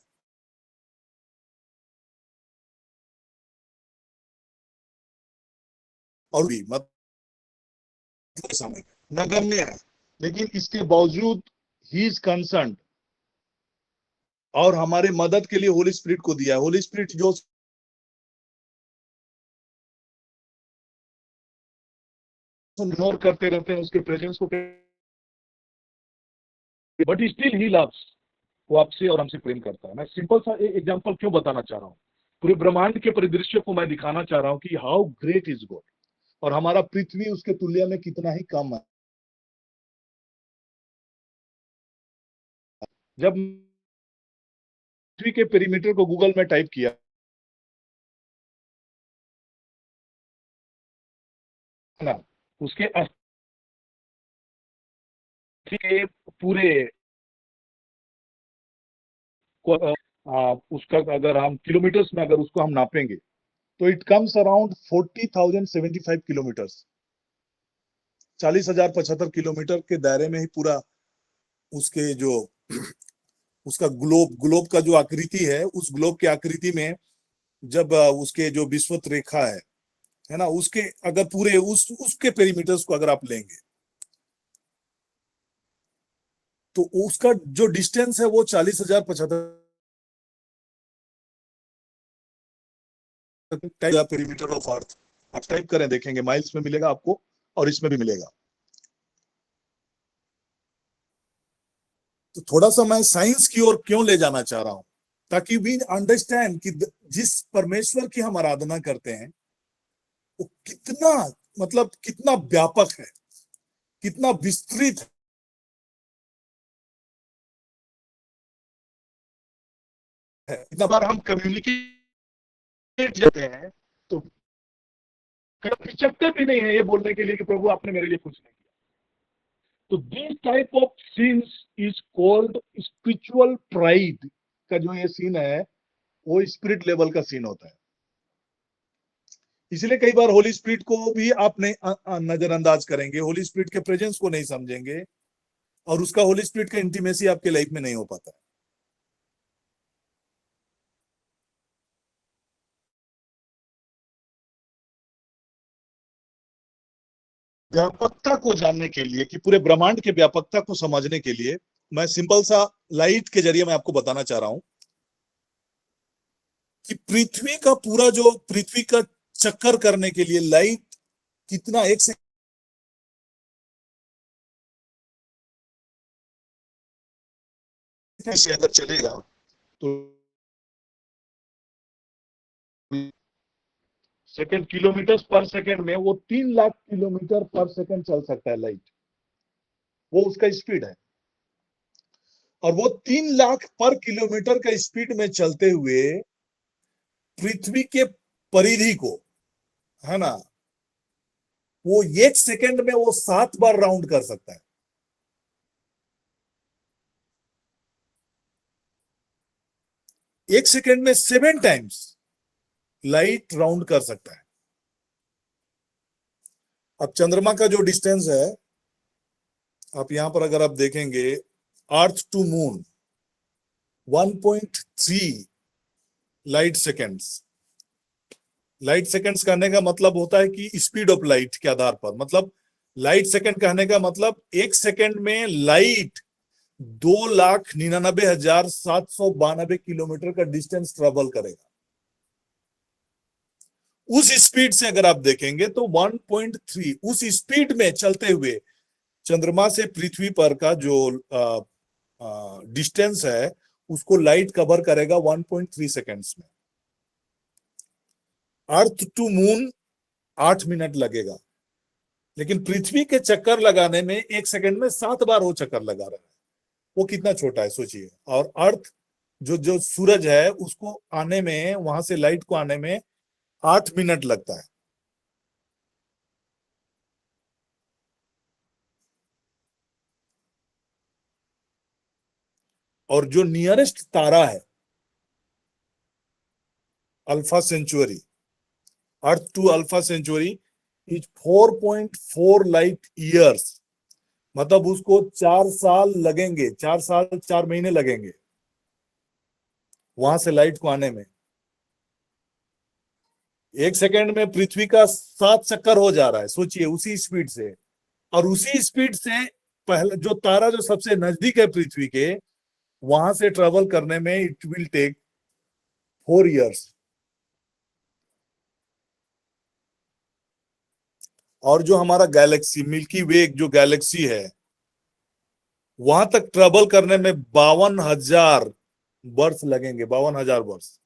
और भी मतलब नगण्य है, लेकिन इसके बावजूद ही इज कंसर्न और हमारे मदद के लिए होली स्पिरिट को दिया है। होली स्पिरिट जो इग्नोर करते रहते हैं उसके प्रेजेंस को, बट स्टिल ही लव्स, वो आपसे और हमसे प्रेम करता है। मैं सिंपल सा एक एग्जांपल क्यों बताना चाह रहा हूँ, पूरे ब्रह्मांड के परिदृश्य को मैं दिखाना चाह रहा हूँ कि हाउ ग्रेट इज गॉड, और हमारा पृथ्वी उसके तुल्य में कितना ही कम है। जब पृथ्वी के पेरीमीटर को गूगल में टाइप किया ना, उसके के पूरे उसका अगर हम किलोमीटर्स में अगर उसको हम नापेंगे तो it comes around 40,075 kilometres, 40,075 kilometre के दायरे में ही पूरा उसके जो उसका ग्लोब का जो आकृति है, उस ग्लोब की आकृति में जब उसके जो विषुवत रेखा है ना, उसके अगर पूरे उसके पेरीमीटर्स को अगर आप लेंगे तो उसका जो डिस्टेंस है वो 40,075 पेरीमीटर ऑफ अर्थ आप टाइप करें, देखेंगे माइल्स में मिलेगा आपको और इसमें भी मिलेगा। तो थोड़ा सा मैं साइंस की ओर क्यों ले जाना चाह रहा हूं, ताकि वी अंडरस्टैंड कि जिस परमेश्वर की हम आराधना करते हैं वो कितना, मतलब कितना व्यापक है, कितना विस्तृत है। इतना बार हम कम्युनिकेट करते हैं तो हिचकते भी नहीं है ये बोलने के लिए कि प्रभु आपने मेरे लिए कुछ नहीं किया। तो this type of scenes is called spiritual pride का जो ये सीन है वो स्पिरिट लेवल का सीन होता है। इसलिए कई बार होली स्पिरिट को भी आप नहीं नजरअंदाज करेंगे, होली स्पिरिट के प्रेजेंस को नहीं समझेंगे और उसका होली स्पिरिट का इंटीमेसी आपके लाइफ में नहीं हो पाता है। व्यापकता को जानने के लिए, कि पूरे ब्रह्मांड के व्यापकता को समझने के लिए मैं सिंपल सा लाइट के जरिए मैं आपको बताना चाह रहा हूं कि पृथ्वी का पूरा जो पृथ्वी का चक्कर करने के लिए लाइट कितना एक सेकंड से अगर चलेगा तो सेकंड किलोमीटर पर सेकंड में वो 3 लाख किलोमीटर पर सेकंड चल सकता है लाइट, वो उसका स्पीड है। और वो 3 लाख पर किलोमीटर का स्पीड में चलते हुए पृथ्वी के परिधि को, है ना, वो 1 सेकंड में वो 7 बार राउंड कर सकता है। एक सेकंड में 7 टाइम्स लाइट राउंड कर सकता है। अब चंद्रमा का जो डिस्टेंस है, आप यहां पर अगर आप देखेंगे, earth to moon 1.3 light seconds. Light seconds कहने का मतलब होता है कि स्पीड ऑफ लाइट के आधार पर, मतलब लाइट सेकेंड कहने का मतलब 1 सेकेंड में लाइट 2,99,792 किलोमीटर का डिस्टेंस ट्रेवल करेगा। उस स्पीड से अगर आप देखेंगे तो 1.3 उस स्पीड में चलते हुए चंद्रमा से पृथ्वी पर का जो डिस्टेंस है उसको लाइट कवर करेगा 1.3 सेकेंड्स में। अर्थ टू मून 8 मिनट लगेगा, लेकिन पृथ्वी के चक्कर लगाने में 1 सेकेंड में 7 बार वो चक्कर लगा रहा है। वो कितना छोटा है सोचिए। और अर्थ जो सूरज है उसको आने में, वहां से लाइट को आने में 8 मिनट लगता है। और जो नियरेस्ट तारा है Alpha Centauri, earth to Alpha Centauri is 4.4 light years, मतलब उसको 4 साल लगेंगे, 4 साल 4 महीने लगेंगे वहां से लाइट को आने में। 1 सेकेंड में पृथ्वी का 7 चक्कर हो जा रहा है, सोचिए उसी स्पीड से। और उसी स्पीड से पहले जो तारा जो सबसे नजदीक है पृथ्वी के, वहां से ट्रेवल करने में इट विल टेक 4 इयर्स। और जो हमारा गैलेक्सी मिल्की वे जो गैलेक्सी है, वहां तक ट्रेवल करने में 52,000 वर्ष लगेंगे, 52,000 वर्ष।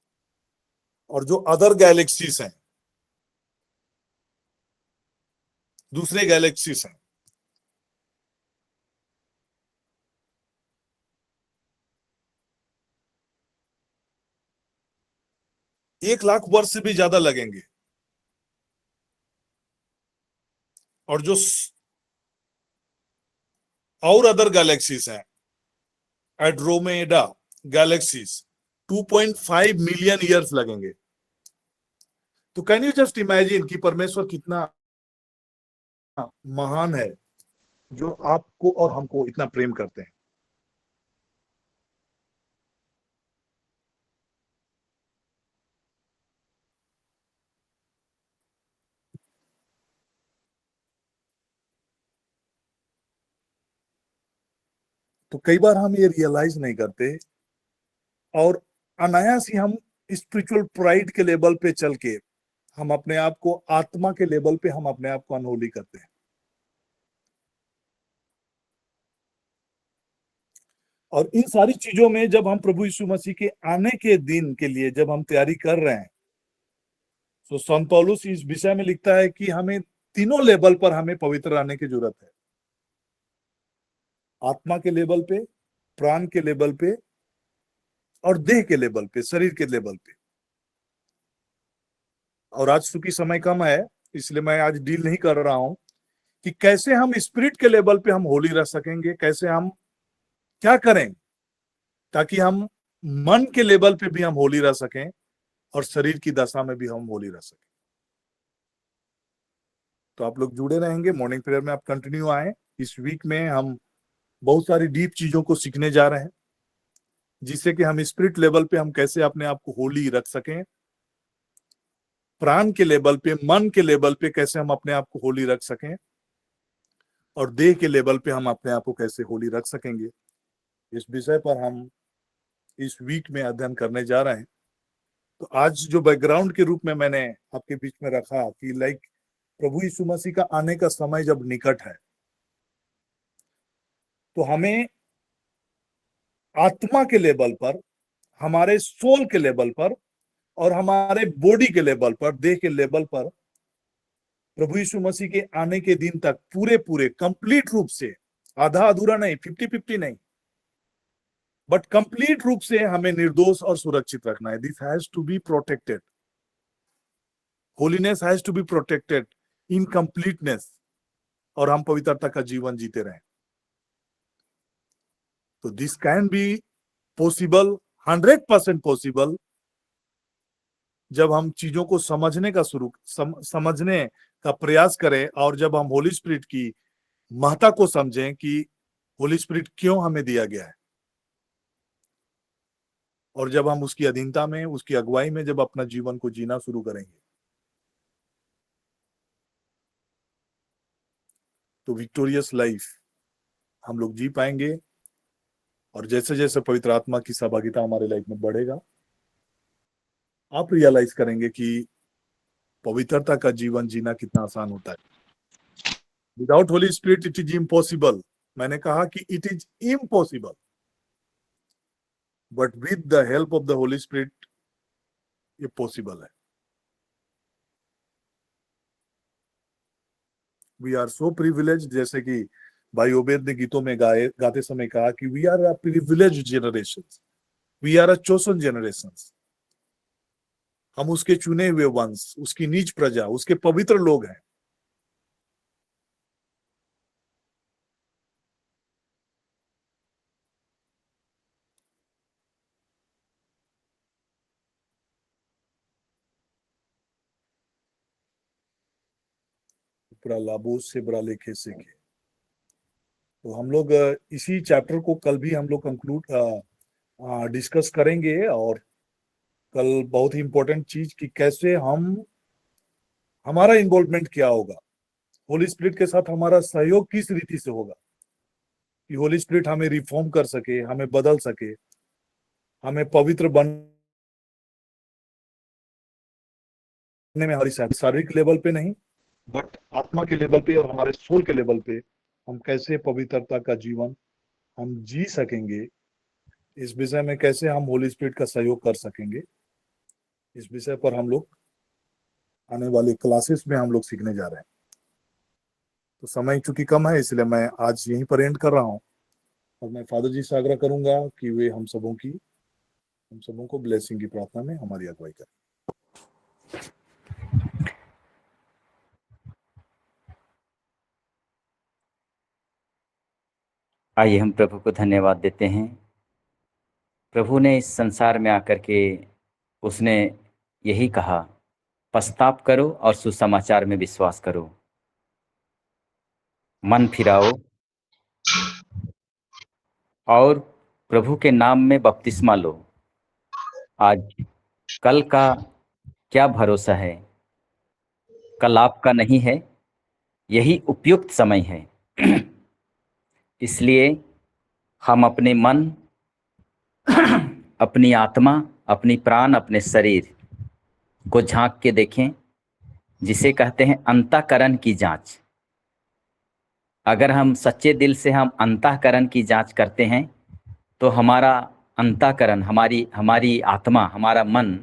और जो अदर गैलेक्सीज हैं, दूसरे गैलेक्सीज हैं, एक लाख वर्ष से भी ज्यादा लगेंगे। और जो और अदर गैलेक्सीज हैं, एड्रोमेडा गैलेक्सीज 2.5 मिलियन ईयर्स लगेंगे। तो कैन यू जस्ट इमेजिन कि परमेश्वर कितना महान है, जो आपको और हमको इतना प्रेम करते हैं। तो कई बार हम ये रियलाइज नहीं करते और अनायास ही हम स्पिरिचुअल प्राइड के लेवल पे चल के हम अपने आप को आत्मा के लेवल पे हम अपने आप को अनहोली करते हैं। और इन सारी चीजों में जब हम प्रभु यीशु मसीह के आने के दिन के लिए जब हम तैयारी कर रहे हैं, तो संत पौलुस इस विषय में लिखता है कि हमें तीनों लेवल पर हमें पवित्र रहने की जरूरत है। आत्मा के लेवल पे, प्राण के लेवल पे और देह के लेवल पे, शरीर के लेवल पे। और आज चूंकि समय कम है, इसलिए मैं आज डील नहीं कर रहा हूं कि कैसे हम स्पिरिट के लेवल पे हम होली रह सकेंगे, कैसे हम क्या करें ताकि हम मन के लेवल पे भी हम होली रह सकें और शरीर की दशा में भी हम होली रह सकें। तो आप लोग जुड़े रहेंगे मॉर्निंग प्रेयर में, आप कंटिन्यू आए। इस वीक में हम बहुत सारी डीप चीजों को सीखने जा रहे हैं, जिससे कि हम स्पिरिट लेवल पे हम कैसे अपने आप को होली रख सकें, प्राण के लेवल पे, मन के लेवल पे कैसे हम अपने आप को होली रख सकें, और देह के लेवल पे हम अपने आप को कैसे होली रख सकेंगे। इस विषय पर हम इस वीक में अध्ययन करने जा रहे हैं। तो आज जो बैकग्राउंड के रूप में मैंने आपके बीच में रखा कि लाइक प्रभु यीशु मसीह का आने का समय जब निकट है, तो हमें आत्मा के लेवल पर, हमारे सोल के लेवल पर और हमारे बॉडी के लेवल पर, देह के लेवल पर प्रभु यीशु मसीह के आने के दिन तक पूरे कंप्लीट रूप से, आधा अधूरा नहीं, 50-50 नहीं, बट कंप्लीट रूप से हमें निर्दोष और सुरक्षित रखना है। This has to be protected, holiness has to be protected in completeness, और हम पवित्रता का जीवन जीते रहें। तो this can be possible, 100% possible, जब हम चीजों को समझने का प्रयास करें, और जब हम होली स्पिरिट की महत्ता को समझें कि होली स्पिरिट क्यों हमें दिया गया है, और जब हम उसकी अधीनता में, उसकी अगुवाई में जब अपना जीवन को जीना शुरू करेंगे, तो विक्टोरियस लाइफ हम लोग जी पाएंगे। और जैसे जैसे पवित्र आत्मा की सहभागिता हमारे लाइफ में बढ़ेगा, आप रियलाइज करेंगे कि पवित्रता का जीवन जीना कितना आसान होता है। Without Holi spirit it is impossible. मैंने कहा कि it is impossible, but with the help of the holy spirit ये पॉसिबल है। वी आर सो प्रिविलेज, जैसे कि भाई ओबेद ने गीतों में गाते समय कहा कि we are a privilege generation, we are a chosen generation. हम उसके चुने हुए वंश, उसकी नीच प्रजा, उसके पवित्र लोग हैं। लाबोस से बड़ा लेखे से के। तो हम लोग इसी चैप्टर को कल भी हम लोग कंक्लूड डिस्कस करेंगे, और कल बहुत ही इंपॉर्टेंट चीज कि कैसे हमारा इन्वॉल्वमेंट क्या होगा, होली स्पिरिट के साथ हमारा सहयोग किस रीति से होगा कि होली स्पिरिट हमें रिफॉर्म कर सके, हमें बदल सके, हमें पवित्र बनने में हमारी शारीरिक लेवल पे नहीं, बट आत्मा के लेवल पे और हमारे सोल के लेवल पे हम कैसे पवित्रता का जीवन हम जी सकेंगे, इस विषय में कैसे हम होली स्पिरिट का सहयोग कर सकेंगे, इस विषय पर हम लोग आने वाले क्लासेस में हम लोग सीखने जा रहे हैं। तो समय चूंकि कम है, इसलिए मैं आज यहीं पर एंड कर रहा हूं, और मैं फादर जी से आग्रह करूंगा कि वे हम सबों को ब्लेसिंग की प्रार्थना में हमारी अगुवाई करें। आइए हम प्रभु को धन्यवाद देते हैं। प्रभु ने इस संसार में आकर के उसने यही कहा, पश्चाताप करो और सुसमाचार में विश्वास करो, मन फिराओ और प्रभु के नाम में बपतिस्मा लो। आज कल का क्या भरोसा है, कल आपका नहीं है, यही उपयुक्त समय है। इसलिए हम अपने मन, अपनी आत्मा, अपनी प्राण, अपने शरीर को झांक के देखें जिसे कहते हैं अंतःकरण की जांच। अगर हम सच्चे दिल से हम अंतःकरण की जांच करते हैं तो हमारा अंतःकरण, हमारी हमारी आत्मा, हमारा मन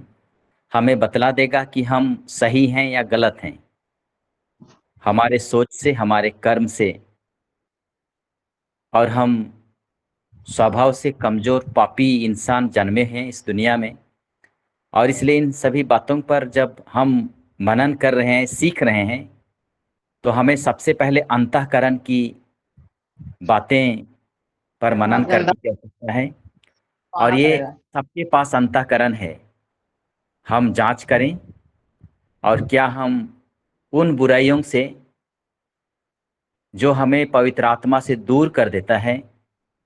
हमें बतला देगा कि हम सही हैं या गलत हैं, हमारे सोच से, हमारे कर्म से। और हम स्वभाव से कमज़ोर पापी इंसान जन्मे हैं इस दुनिया में, और इसलिए इन सभी बातों पर जब हम मनन कर रहे हैं, सीख रहे हैं, तो हमें सबसे पहले अंतःकरण की बातें पर मनन करने की आवश्यकता है। और ये सबके पास अंतःकरण है। हम जांच करें और क्या हम उन बुराइयों से जो हमें पवित्र आत्मा से दूर कर देता है,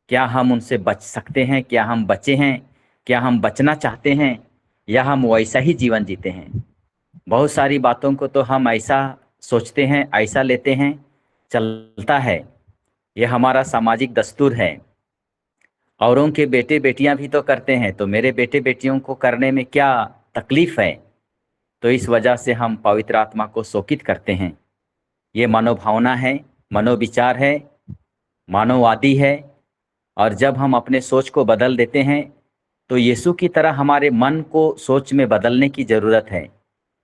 क्या हम उनसे बच सकते हैं? क्या हम बचे हैं? क्या हम बचना चाहते हैं, या हम वैसा ही जीवन जीते हैं? बहुत सारी बातों को तो हम ऐसा सोचते हैं, ऐसा लेते हैं, चलता है। ये हमारा सामाजिक दस्तूर है। औरों के बेटे बेटियां भी तो करते हैं, तो मेरे बेटे बेटियों को करने में क्या तकलीफ है? तो इस वजह से हम पवित्र आत्मा को शोकित करते हैं। ये मनोभावना है, मनोविचार है, मानववादी है। और जब हम अपने सोच को बदल देते हैं तो यीशु की तरह हमारे मन को सोच में बदलने की ज़रूरत है।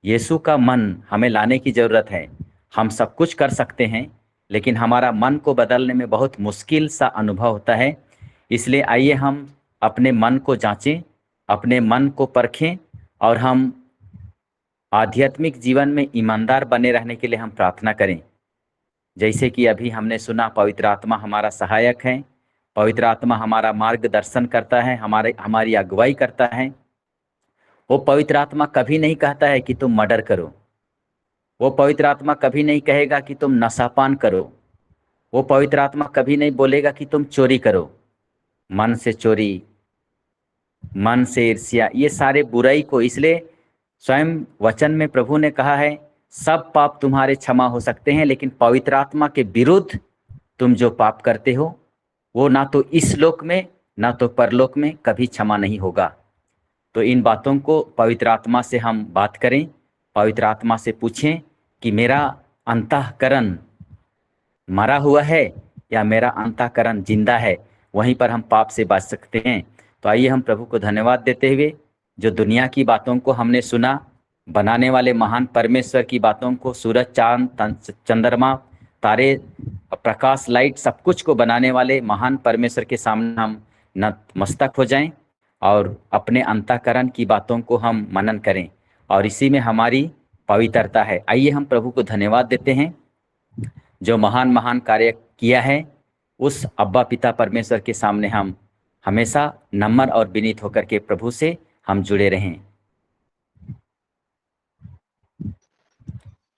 यीशु का मन हमें लाने की ज़रूरत है। हम सब कुछ कर सकते हैं, लेकिन हमारा मन को बदलने में बहुत मुश्किल सा अनुभव होता है। इसलिए आइए हम अपने मन को जांचें, अपने मन को परखें, और हम आध्यात्मिक जीवन में ईमानदार बने रहने के लिए हम प्रार्थना करें। जैसे कि अभी हमने सुना, पवित्र आत्मा हमारा सहायक है, पवित्र आत्मा हमारा मार्गदर्शन करता है, हमारी अगुवाई करता है। वो पवित्र आत्मा कभी नहीं कहता है कि तुम मर्डर करो। वो पवित्र आत्मा कभी नहीं कहेगा कि तुम नशापान करो। वो पवित्र आत्मा कभी नहीं बोलेगा कि तुम चोरी करो। मन से चोरी, मन से ईर्ष्या, ये सारे बुराई को, इसलिए स्वयं वचन में प्रभु ने कहा है, सब पाप तुम्हारे क्षमा हो सकते हैं, लेकिन पवित्र आत्मा के विरुद्ध तुम जो पाप करते हो वो ना तो इस लोक में ना तो परलोक में कभी क्षमा नहीं होगा। तो इन बातों को पवित्र आत्मा से हम बात करें, पवित्र आत्मा से पूछें कि मेरा अंतःकरण मरा हुआ है या मेरा अंतःकरण जिंदा है। वहीं पर हम पाप से बच सकते हैं। तो आइए हम प्रभु को धन्यवाद देते हुए, जो दुनिया की बातों को हमने सुना, बनाने वाले महान परमेश्वर की बातों को, सूरज, चांद, चंद्रमा, तारे, प्रकाश, लाइट, सब कुछ को बनाने वाले महान परमेश्वर के सामने हम नतमस्तक हो जाएं और अपने अंतःकरण की बातों को हम मनन करें, और इसी में हमारी पवित्रता है। आइए हम प्रभु को धन्यवाद देते हैं जो महान महान कार्य किया है। उस अब्बा पिता परमेश्वर के सामने हम हमेशा नम्र और विनीत होकर के प्रभु से हम जुड़े रहें।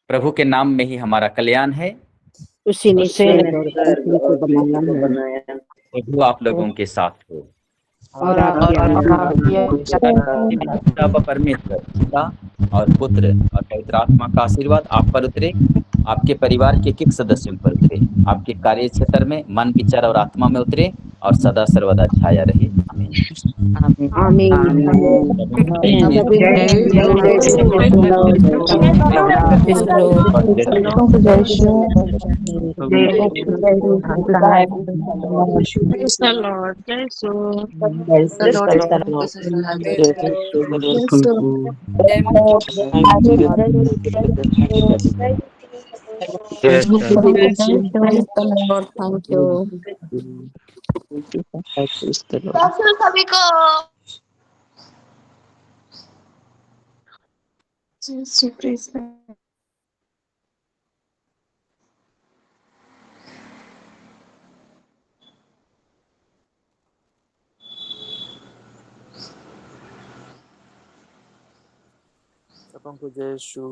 प्रभु के नाम में ही हमारा कल्याण है। उसी ने उसी स्वर्ग ने और स्वर्ग पृथ्वी और को पृथ्वी को बनाया है बनाया प्रभु आप लोगों के साथ हो। और आपके पिता परमेश्वर, पिता और पुत्र और पवित्र आत्मा का आशीर्वाद आप पर उतरे, आपके परिवार के किक सदस्यों पर उतरे, आपके कार्य क्षेत्र में मन, विचार और आत्मा में उतरे और सदा सर्वदा छाया रहे। आमीन। Praise the Lord. Praise the Lord. Lord, thank you. सभी को praise the Lord. सबको जय यीशु।